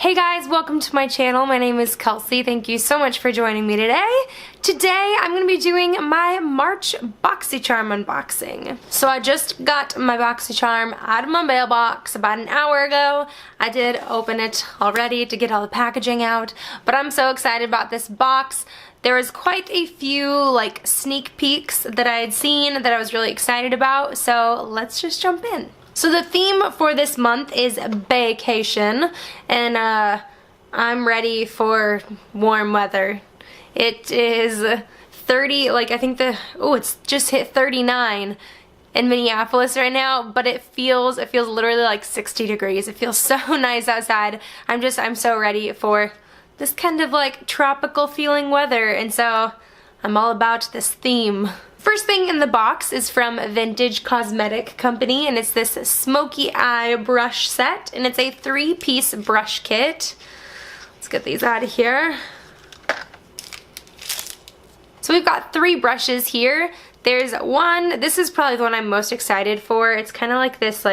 Hey guys, welcome to my channel. My name is Kelsey. Thank you so much for joining me today. Today I'm going to be doing my March Boxycharm unboxing. So I just got my Boxycharm out of my mailbox about an hour ago. I did open it already to get all the packaging out, but I'm so excited about this box. There was quite a few like sneak peeks that I had seen that I was really excited about, so let's just jump in. So the theme for this month is vacation, and I'm ready for warm weather. It is 30, like I think it's just hit 39 in Minneapolis right now, but it feels literally like 60 degrees. It feels so nice outside. I'm so ready for this kind of like tropical feeling weather, and so I'm all about this theme. First thing in the box is from Vintage Cosmetic Company, and it's this smoky eye brush set, and it's a 3-piece brush kit. Let's get these out of here. So we've got 3 brushes here. There's one, this is probably the one I'm most excited for. It's kind of like this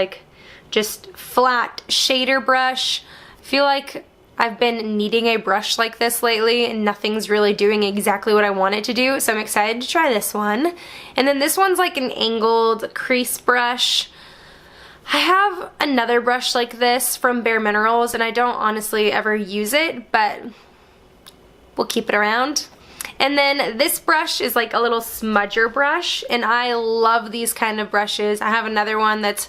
just flat shader brush. I feel like I've been needing a brush like this lately and nothing's really doing exactly what I want it to do, so I'm excited to try this one. And then this one's like an angled crease brush. I have another brush like this from Bare Minerals and I don't honestly ever use it, but we'll keep it around. And then this brush is like a little smudger brush, and I love these kind of brushes. I have another one that's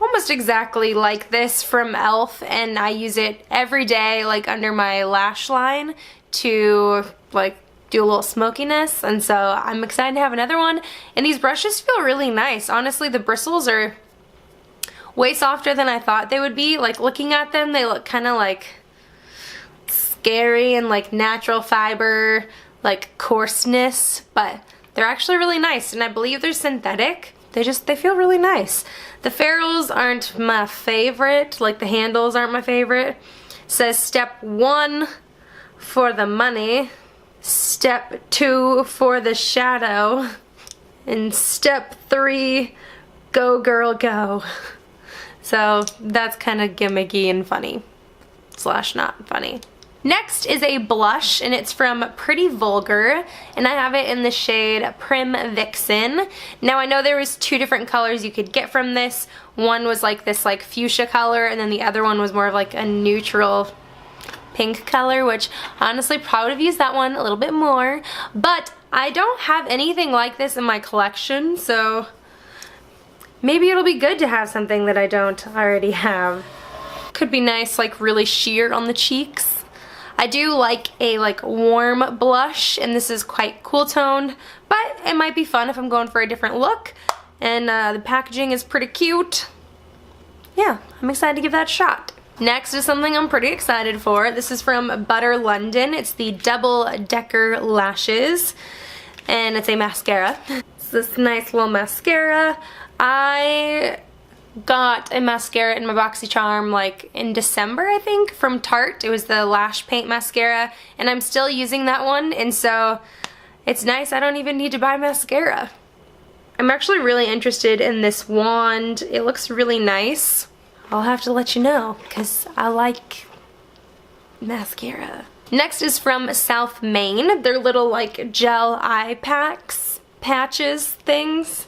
almost exactly like this from e.l.f. and I use it every day like under my lash line to like do a little smokiness, and so I'm excited to have another one. And these brushes feel really nice. Honestly, the bristles are way softer than I thought they would be. Like looking at them, they look kind of like scary and like natural fiber, like coarseness, but they're actually really nice, and I believe they're synthetic. They feel really nice. The ferrules aren't my favorite, like the handles aren't my favorite. It says step 1 for the money, step 2 for the shadow, and step 3, go girl go. So that's kind of gimmicky and funny, / not funny. Next is a blush, and it's from Pretty Vulgar, and I have it in the shade Prim Vixen. Now I know there was 2 different colors you could get from this. One was like this like fuchsia color, and then the other one was more of like a neutral pink color, which honestly probably would have used that one a little bit more. But I don't have anything like this in my collection, so maybe it'll be good to have something that I don't already have. Could be nice, like really sheer on the cheeks. I do like a warm blush, and this is quite cool toned, but it might be fun if I'm going for a different look. And the packaging is pretty cute. Yeah, I'm excited to give that a shot. Next is something I'm pretty excited for. This is from Butter London. It's the Double Decker Lashes, and it's a mascara. It's this nice little mascara. I got a mascara in my Boxycharm like in December, I think, from Tarte. It was the Lash Paint mascara, and I'm still using that one, and so it's nice. I don't even need to buy mascara. I'm actually really interested in this wand. It looks really nice. I'll have to let you know because I like mascara. Next is from South Main. They're little like gel eye patches things.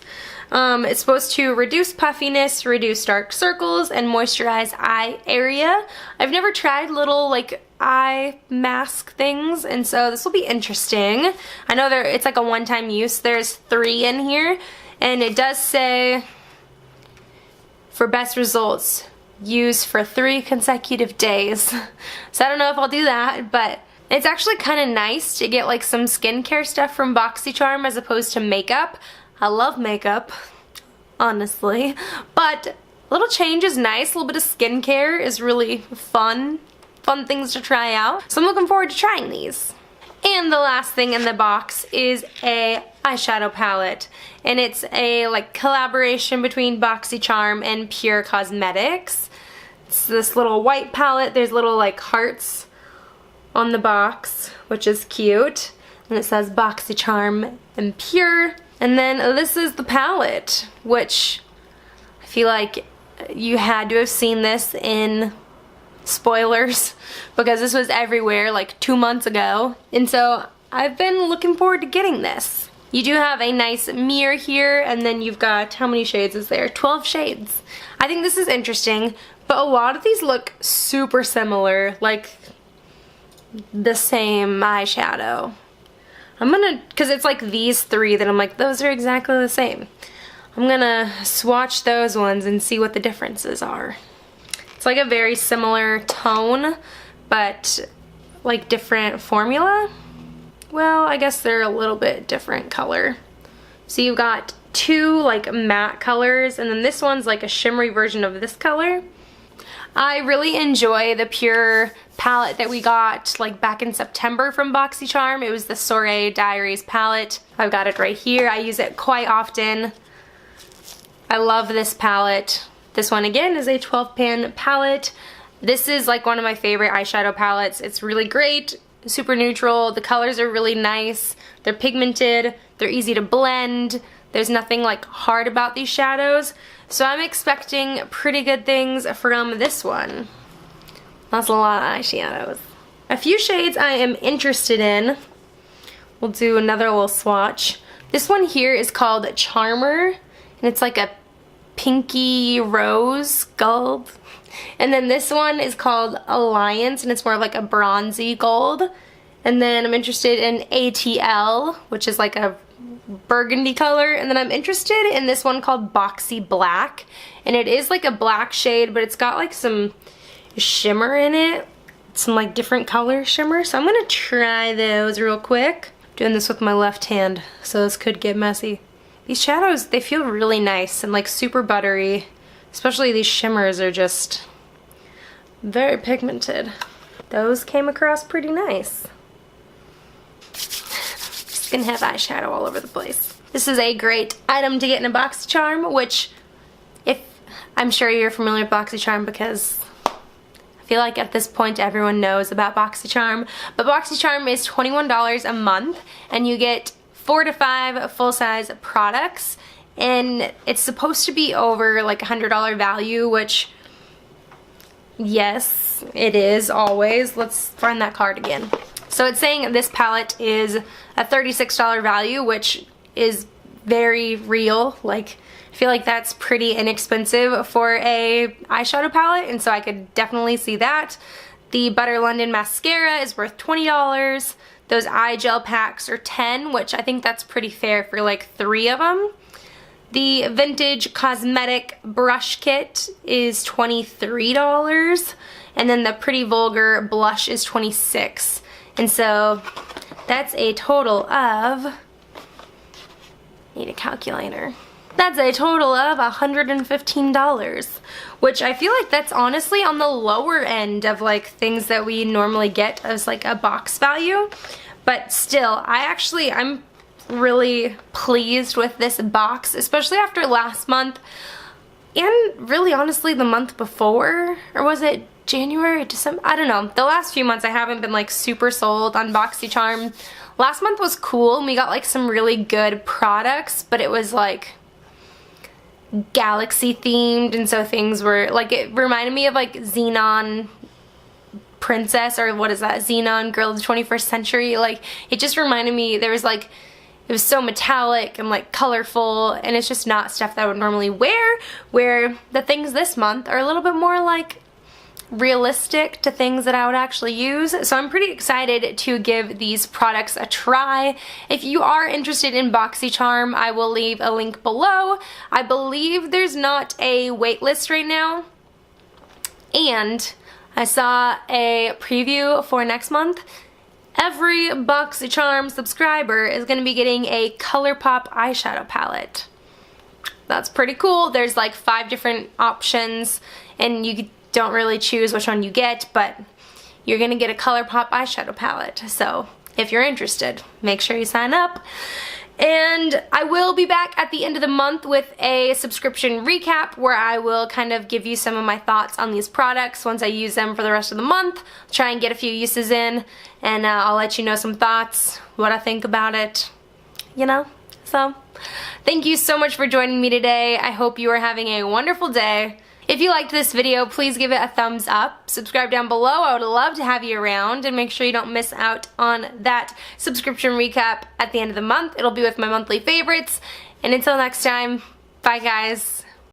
It's supposed to reduce puffiness, reduce dark circles, and moisturize eye area. I've never tried little like eye mask things, and so this will be interesting. I know it's like a one-time use. There's 3 in here, and it does say for best results, use for 3 consecutive days. So I don't know if I'll do that, but it's actually kind of nice to get like some skincare stuff from Boxycharm as opposed to makeup. I love makeup, honestly, but a little change is nice. A little bit of skincare is really fun things to try out. So I'm looking forward to trying these. And the last thing in the box is a eyeshadow palette, and it's a like collaboration between Boxycharm and Pure Cosmetics. It's this little white palette. There's little like hearts on the box, which is cute, and it says Boxycharm and Pure. And then this is the palette, which I feel like you had to have seen this in spoilers, because this was everywhere like 2 months ago. And so I've been looking forward to getting this. You do have a nice mirror here, and then you've got, how many shades is there? 12 shades. I think this is interesting, but a lot of these look super similar, like the same eyeshadow. I'm gonna, cause it's like these three that I'm like, those are exactly the same. I'm gonna swatch those ones and see what the differences are. It's like a very similar tone, but like different formula. Well, I guess they're a little bit different color. So you've got two like matte colors, and then this one's like a shimmery version of this color. I really enjoy the Pure palette that we got like back in September from Boxycharm. It was the Soiree Diaries palette. I've got it right here. I use it quite often. I love this palette. This one again is a 12 pan palette. This is like one of my favorite eyeshadow palettes. It's really great, super neutral. The colors are really nice. They're pigmented. They're easy to blend. There's nothing like hard about these shadows. So I'm expecting pretty good things from this one. That's a lot of eyeshadows. A few shades I am interested in. We'll do another little swatch. This one here is called Charmer, and it's like a pinky rose gold. And then this one is called Alliance, and it's more of like a bronzy gold. And then I'm interested in ATL, which is like a burgundy color. And then I'm interested in this one called Boxy Black, and it is like a black shade, but it's got like some shimmer in it, some like different color shimmer. So I'm gonna try those real quick. I'm doing this with my left hand, so this could get messy. These shadows, they feel really nice and like super buttery. Especially these shimmers are just very pigmented. Those came across pretty nice. Just gonna have eyeshadow all over the place. This is a great item to get in a Boxycharm, which I'm sure you're familiar with Boxycharm because I feel like at this point everyone knows about Boxycharm. But Boxycharm is $21 a month, and you get 4 to 5 full-size products, and it's supposed to be over like $100 value, which yes, it is always. Let's find that card again. So it's saying this palette is a $36 value, which is very real. Like, I feel like that's pretty inexpensive for a eyeshadow palette, and so I could definitely see that. The Butter London mascara is worth $20. Those eye gel packs are $10, which I think that's pretty fair for like 3 of them. The Vintage Cosmetic brush kit is $23, and then the Pretty Vulgar blush is $26. And so that's a total of, need a calculator. That's a total of $115, which I feel like that's honestly on the lower end of like things that we normally get as like a box value. But still, I'm really pleased with this box, especially after last month and really honestly the month before, or was it January, December? I don't know. The last few months I haven't been like super sold on Boxycharm. Last month was cool and we got like some really good products, but it was like galaxy themed, and so things were like, it reminded me of like Xenon Princess, or what is that, Xenon Girl of the 21st Century. Like, it just reminded me, there was like, it was so metallic and like colorful, and it's just not stuff that I would normally wear, where the things this month are a little bit more like realistic to things that I would actually use. So I'm pretty excited to give these products a try. If you are interested in Boxycharm, I will leave a link below. I believe there's not a wait list right now, and I saw a preview for next month. Every Boxycharm subscriber is going to be getting a ColourPop eyeshadow palette. That's pretty cool. There's like 5 different options, and you don't really choose which one you get, but you're gonna get a ColourPop eyeshadow palette. So if you're interested, make sure you sign up. And I will be back at the end of the month with a subscription recap where I will kind of give you some of my thoughts on these products once I use them for the rest of the month. I'll try and get a few uses in, and I'll let you know some thoughts, what I think about it, you know? So thank you so much for joining me today. I hope you are having a wonderful day, If you liked this video, please give it a thumbs up. Subscribe down below. I would love to have you around, and make sure you don't miss out on that subscription recap at the end of the month. It'll be with my monthly favorites. And until next time, bye guys.